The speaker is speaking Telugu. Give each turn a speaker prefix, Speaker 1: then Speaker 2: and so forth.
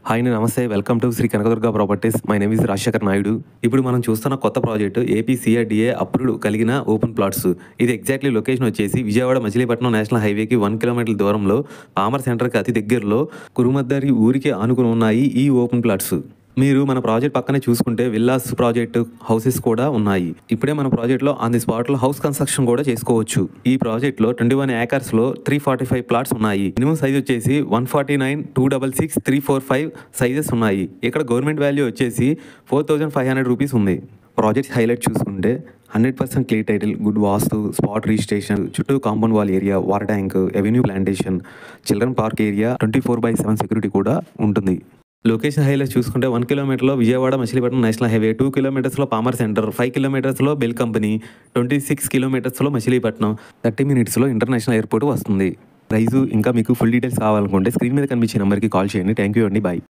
Speaker 1: హాయ్ నమస్తే welcome to Shri Kanakadurga properties. My name is Rajasekhar Naidu. ఇప్పుడు మనం చూస్తున్న కొత్త ప్రాజెక్టు ఏపీ సిఆర్డీఏ అప్రూవ్డ్ కలిగిన ఓపెన్ ప్లాట్స్. ఇది ఎగ్జాక్ట్లీ లొకేషన్ వచ్చేసి విజయవాడ మచిలీపట్నం నేషనల్ హైవేకి 1 కిలోమీటర్ల దూరంలో పామర్ సెంటర్కి అతి దగ్గరలో కురుమద్దరి ఊరికి ఆనుకుని ఉన్నాయి ఈ ఓపెన్ ప్లాట్స్. మీరు మన ప్రాజెక్ట్ పక్కనే చూసుకుంటే విల్లాస్ ప్రాజెక్టు హౌసెస్ కూడా ఉన్నాయి. ఇప్పుడే మన ప్రాజెక్ట్లో ఆన్ ది స్పాట్లో హౌస్ కన్స్ట్రక్షన్ కూడా చేసుకోవచ్చు. ఈ ప్రాజెక్ట్లో 21 ఏకర్స్లో 345 ప్లాట్స్ ఉన్నాయి. మినిమం సైజ్ వచ్చేసి 149, 266, 345 సైజెస్ ఉన్నాయి. ఇక్కడ గవర్నమెంట్ వాల్యూ వచ్చేసి 4500 రూపీస్ ఉంది. ప్రాజెక్ట్ హైలైట్ చూసుకుంటే 100% clear title, good vastu, spot registration, చుట్టూ compound wall area, water tank, avenue plantation, children park area, 24/7 security కూడా ఉంటుంది. లొకేషన్ హైలైట్ చూసుకుంటే 1 కిలోమీటర్లో విజయవాడ మచిలీపట్నం నేషనల్ హైవే, 2 కిలోమీటర్స్లో పామర్ సెంటర్, 5 కిలోమీటర్స్లో బెల్ కంపెనీ, 26 కిలోమీటర్స్లో మచిలీపట్నం, 30 మినిట్స్లో ఇంటర్నేషనల్ ఎయిర్పోర్ట్ వస్తుంది. ప్రైజు ఇంకా మీకు ఫుల్ డీటెయిల్స్ కావాలనుకుంటే స్క్రీన్ మీద కనిపించే నెంబర్కి కాల్ చేయండి. థ్యాంక్ యూ అండి. బాయ్.